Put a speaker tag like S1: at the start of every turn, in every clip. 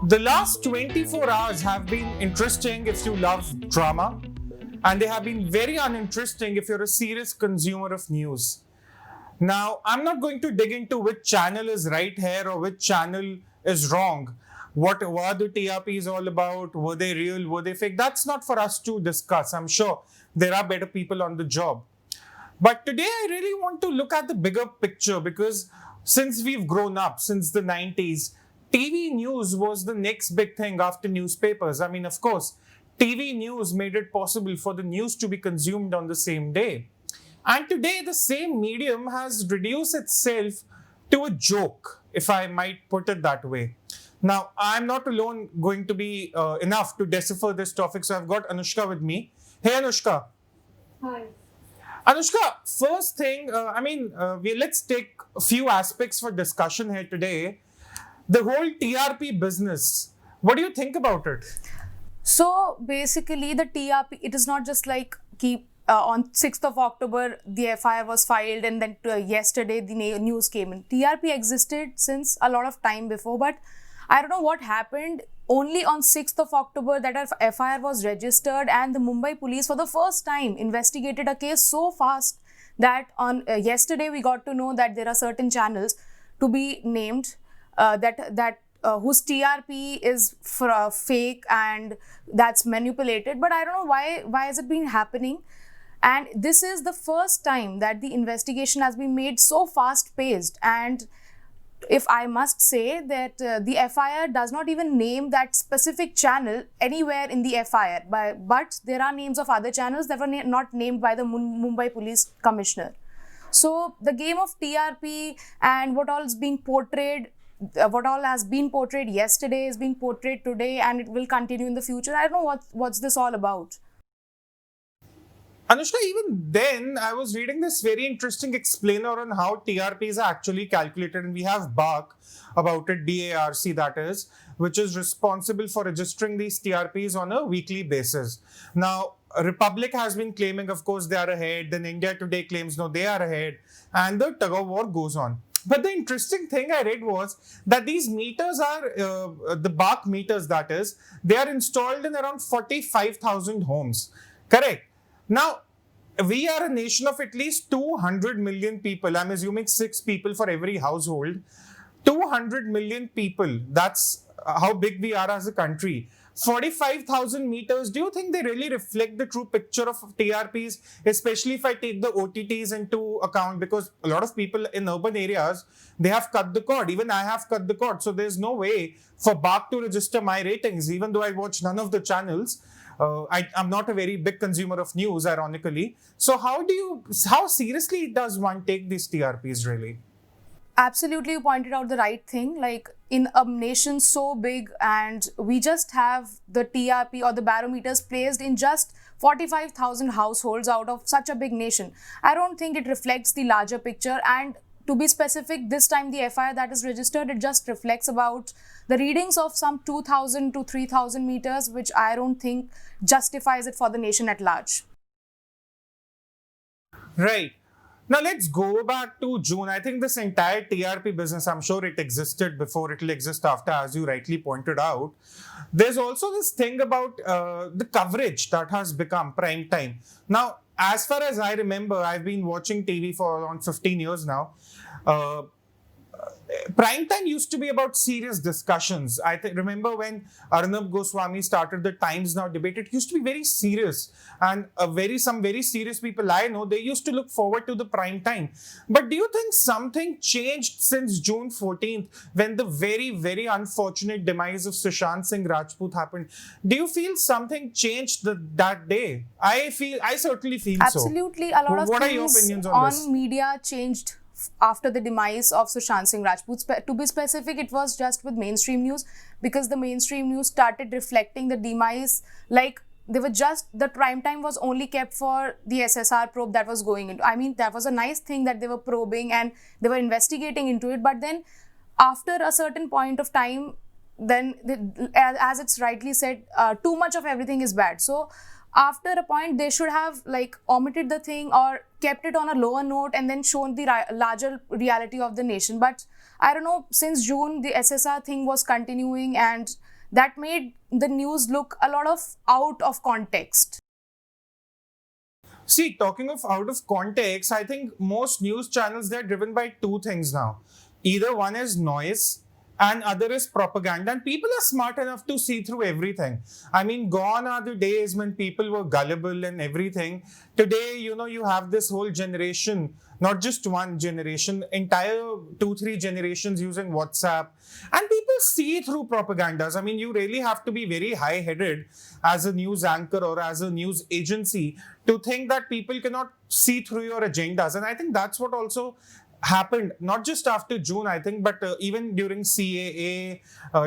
S1: The last 24 hours have been interesting if you love drama, and they have been very uninteresting if you're a serious consumer of news. Now, I'm not going to dig into which channel is right here or which channel is wrong. What were the TRPs all about? Were they real? Were they fake? That's not for us to discuss. I'm sure there are better people on the job. But today, I really want to look at the bigger picture because since we've grown up, since the 90s, TV news was the next big thing after newspapers. I mean, of course, TV news made it possible for the news to be consumed on the same day. And today, the same medium has reduced itself to a joke, if I might put it that way. Now, I'm not alone going to be enough to decipher this topic, so I've got Anushka with me. Hey, Anushka.
S2: Hi.
S1: Anushka, first thing, let's take a few aspects for discussion here today. The whole TRP business. What do you think about it?
S2: So basically, the TRP, it is not just like on 6th of October, the FIR was filed and then yesterday the news came in. TRP existed since a lot of time before, but I don't know what happened. Only on 6th of October that a FIR was registered and the Mumbai Police for the first time investigated a case so fast that on yesterday we got to know that there are certain channels to be named whose TRP is fake and that's manipulated. But I don't know why has it been happening. And this is the first time that the investigation has been made so fast paced. And if I must say that the FIR does not even name that specific channel anywhere in the FIR, but there are names of other channels that were not named by the Mumbai Police Commissioner. So the game of TRP and what all has been portrayed yesterday is being portrayed today, and it will continue in the future. I don't know what's this all about.
S1: Anushka, even then, I was reading this very interesting explainer on how TRPs are actually calculated, and we have BARC about it, BARC that is, which is responsible for registering these TRPs on a weekly basis. Now, Republic has been claiming, of course, they are ahead. Then India Today claims, no, they are ahead. And the tug of war goes on. But the interesting thing I read was that these meters are, the BARC meters that is, they are installed in around 45,000 homes. Correct? Now, we are a nation of at least 200 million people. I'm assuming 6 people for every household. 200 million people. That's how big we are as a country. 45,000 meters. Do you think they really reflect the true picture of TRPs, especially if I take the OTTs into account? Because a lot of people in urban areas, they have cut the cord. Even I have cut the cord. So there's no way for BARC to register my ratings, even though I watch none of the channels. I'm not a very big consumer of news, ironically. So how seriously does one take these TRPs really?
S2: Absolutely, you pointed out the right thing. Like in a nation so big, and we just have the TRP or the barometers placed in just 45,000 households out of such a big nation. I don't think it reflects the larger picture. And to be specific, this time the FIR that is registered, it just reflects about the readings of some 2,000 to 3,000 meters, which I don't think justifies it for the nation at large.
S1: Right. Now let's go back to June. I think this entire TRP business, I'm sure it existed before, it'll exist after, as you rightly pointed out. There's also this thing about the coverage that has become prime time. Now, as far as I remember, I've been watching TV for around 15 years now. Prime time used to be about serious discussions. I remember when Arnab Goswami started the Times Now debate, it used to be very serious. And some very serious people I know, they used to look forward to the prime time. But do you think something changed since June 14th when the very, very unfortunate demise of Sushant Singh Rajput happened? Do you feel something changed that day? I certainly feel so.
S2: Absolutely. A lot of
S1: what
S2: things
S1: are your opinions on this?
S2: Media changed after the demise of Sushant Singh Rajput. To be specific, it was just with mainstream news, because the mainstream news started reflecting the demise. Like the prime time was only kept for the SSR probe that was going into. I mean, that was a nice thing that they were probing and they were investigating into it. But then after a certain point of time, then as it's rightly said, too much of everything is bad. So after a point, they should have omitted the thing or kept it on a lower note and then shown the larger reality of the nation. But I don't know, since June, the SSR thing was continuing, and that made the news look a lot of out of context.
S1: See, talking of out of context, I think most news channels, they're driven by two things now. Either one is noise and other is propaganda, and people are smart enough to see through everything. I mean, gone are the days when people were gullible and everything. Today, you have this whole generation, not just one generation, entire 2-3 generations using WhatsApp, and people see through propagandas. I mean, you really have to be very high-headed as a news anchor or as a news agency to think that people cannot see through your agendas. And I think that's what also happened, not just after June, I think, but even during CAA,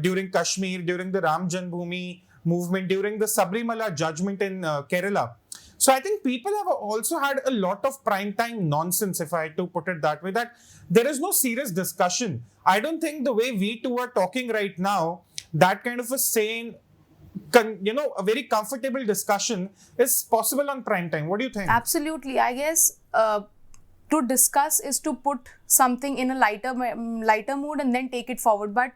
S1: during Kashmir, during the Ram Janmabhoomi movement, during the Sabrimala judgment in Kerala. So I think people have also had a lot of prime time nonsense, if I had to put it that way, that there is no serious discussion. I don't think the way we two are talking right now, that kind of a sane, a very comfortable discussion is possible on prime time. What do you think?
S2: Absolutely. I guess to discuss is to put something in a lighter mood and then take it forward. But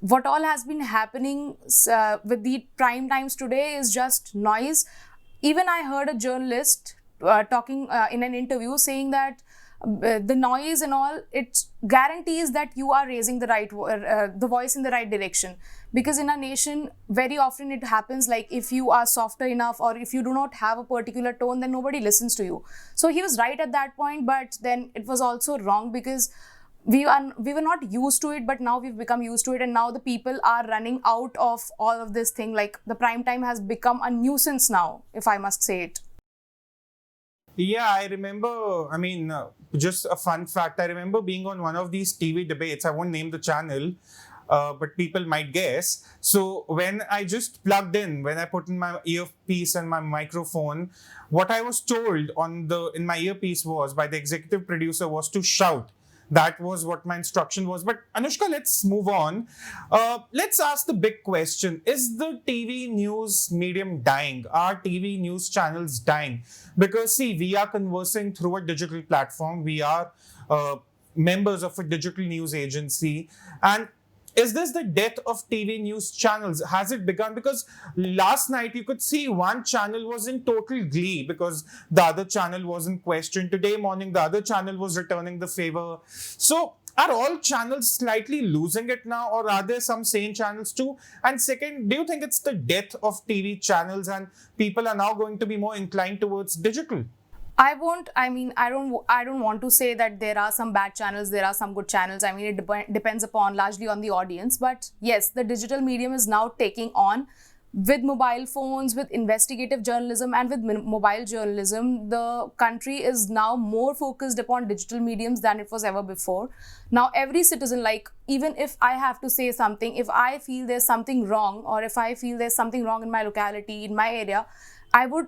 S2: what all has been happening with the prime times today is just noise. Even I heard a journalist talking in an interview saying that the noise and all, it guarantees that you are raising the voice in the right direction. Because in our nation, very often it happens like if you are softer enough or if you do not have a particular tone, then nobody listens to you. So he was right at that point, but then it was also wrong because we were not used to it, but now we've become used to it, and now the people are running out of all of this thing. Like the prime time has become a nuisance now, if I must say it.
S1: Yeah, I remember, just a fun fact, I remember being on one of these TV debates. I won't name the channel, but people might guess. So when I just plugged in, when I put in my earpiece and my microphone, what I was told in my earpiece was by the executive producer was to shout. That was what my instruction was. But Anushka, let's move on. Let's ask the big question. Is the TV news medium dying? Are TV news channels dying? Because see, we are conversing through a digital platform. We are members of a digital news agency. And is this the death of TV news channels? Has it begun? Because last night you could see one channel was in total glee because the other channel was in question. Today morning, the other channel was returning the favor. So are all channels slightly losing it now, or are there some sane channels too? And second, do you think it's the death of TV channels and people are now going to be more inclined towards digital?
S2: I don't want to say that there are some bad channels, there are some good channels. It depends upon largely on the audience. But yes, the digital medium is now taking on, with mobile phones, with investigative journalism and with mobile journalism. The country is now more focused upon digital mediums than it was ever before. Now, every citizen, like, even if I have to say something, if I feel there's something wrong, or if I feel there's something wrong in my locality, in my area, I would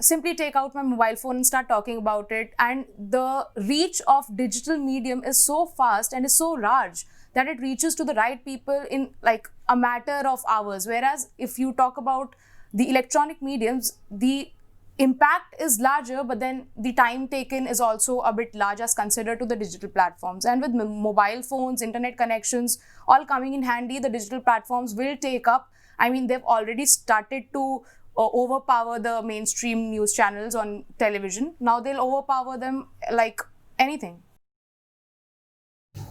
S2: simply take out my mobile phone and start talking about it. And the reach of digital medium is so fast and is so large that it reaches to the right people in a matter of hours. Whereas if you talk about the electronic mediums, the impact is larger, but then the time taken is also a bit large as considered to the digital platforms. And with mobile phones, internet connections, all coming in handy, the digital platforms will take up. They've already started to overpower the mainstream news channels on television. Now they'll overpower them like anything.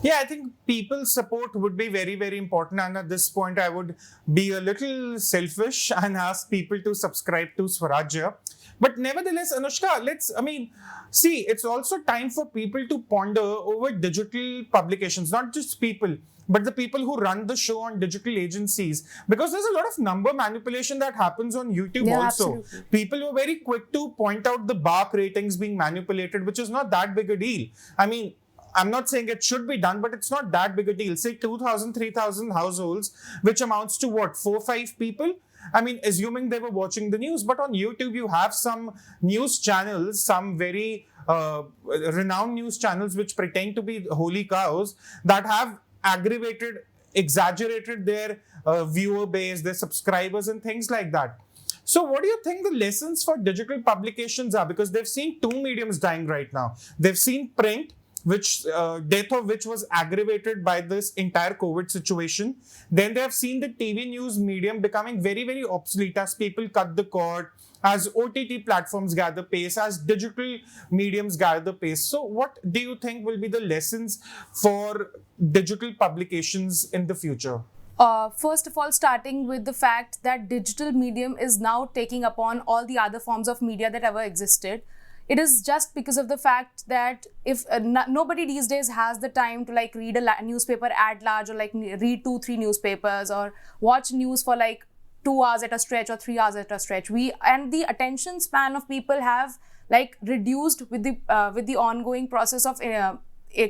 S1: Yeah, I think people's support would be very, very important. And at this point, I would be a little selfish and ask people to subscribe to Swarajya. But nevertheless, Anushka, it's also time for people to ponder over digital publications, not just people, but the people who run the show on digital agencies. Because there's a lot of number manipulation that happens on YouTube also. Absolutely. People were very quick to point out the BARC ratings being manipulated, which is not that big a deal. I'm not saying it should be done, but it's not that big a deal. Say 2,000, 3,000 households, which amounts to what, 4-5 people? Assuming they were watching the news. But on YouTube, you have some news channels, some very renowned news channels which pretend to be holy cows that have exaggerated their viewer base, their subscribers and things like that. So what do you think the lessons for digital publications are? Because they've seen two mediums dying right now. They've seen print, which death of which was aggravated by this entire COVID situation. Then they have seen the TV news medium becoming very, very obsolete as people cut the cord, as OTT platforms gather pace, as digital mediums gather pace. So what do you think will be the lessons for digital publications in the future?
S2: First of all, starting with the fact that digital medium is now taking upon all the other forms of media that ever existed. It is just because of the fact that if nobody these days has the time to like read a newspaper at large, or like read 2-3 newspapers, or watch news for like 2 hours at a stretch or 3 hours at a stretch. And the attention span of people have like reduced with the ongoing process of a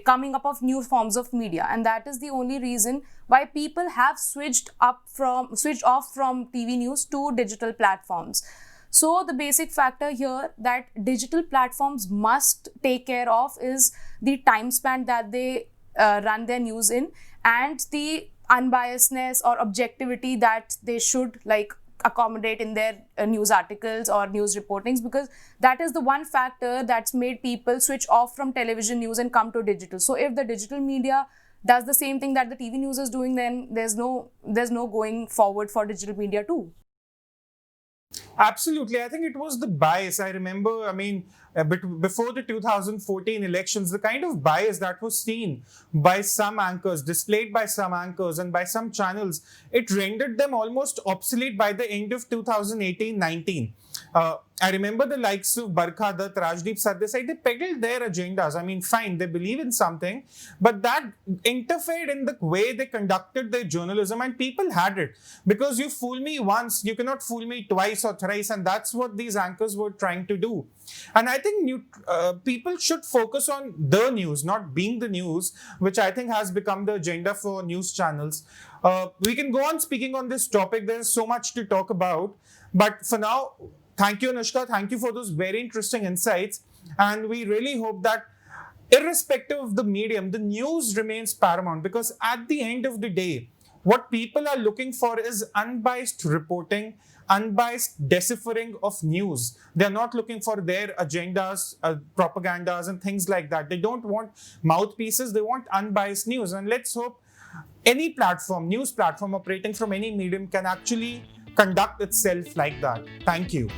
S2: coming up of new forms of media, and that is the only reason why people have switched off from TV news to digital platforms. So the basic factor here that digital platforms must take care of is the time span that they run their news in, and the unbiasedness or objectivity that they should like accommodate in their news articles or news reportings, because that is the one factor that's made people switch off from television news and come to digital. So if the digital media does the same thing that the TV news is doing, then there's no going forward for digital media too.
S1: Absolutely. I think it was the bias. I remember, before the 2014 elections, the kind of bias that was seen by some anchors, displayed by some anchors and by some channels, it rendered them almost obsolete by the end of 2018-19. I remember the likes of BARC, Rajdeep Sardesai, they peddled their agendas. Fine, they believe in something, but that interfered in the way they conducted their journalism, and people had it. Because you fool me once, you cannot fool me twice or thrice, and that's what these anchors were trying to do. And I think people should focus on the news, not being the news, which I think has become the agenda for news channels. We can go on speaking on this topic. There's so much to talk about. But for now, thank you, Anushka. Thank you for those very interesting insights. And we really hope that irrespective of the medium, the news remains paramount, because at the end of the day, what people are looking for is unbiased reporting, unbiased deciphering of news. They're not looking for their agendas, propagandas and things like that. They don't want mouthpieces. They want unbiased news. And let's hope any platform, news platform operating from any medium can actually conduct itself like that. Thank you.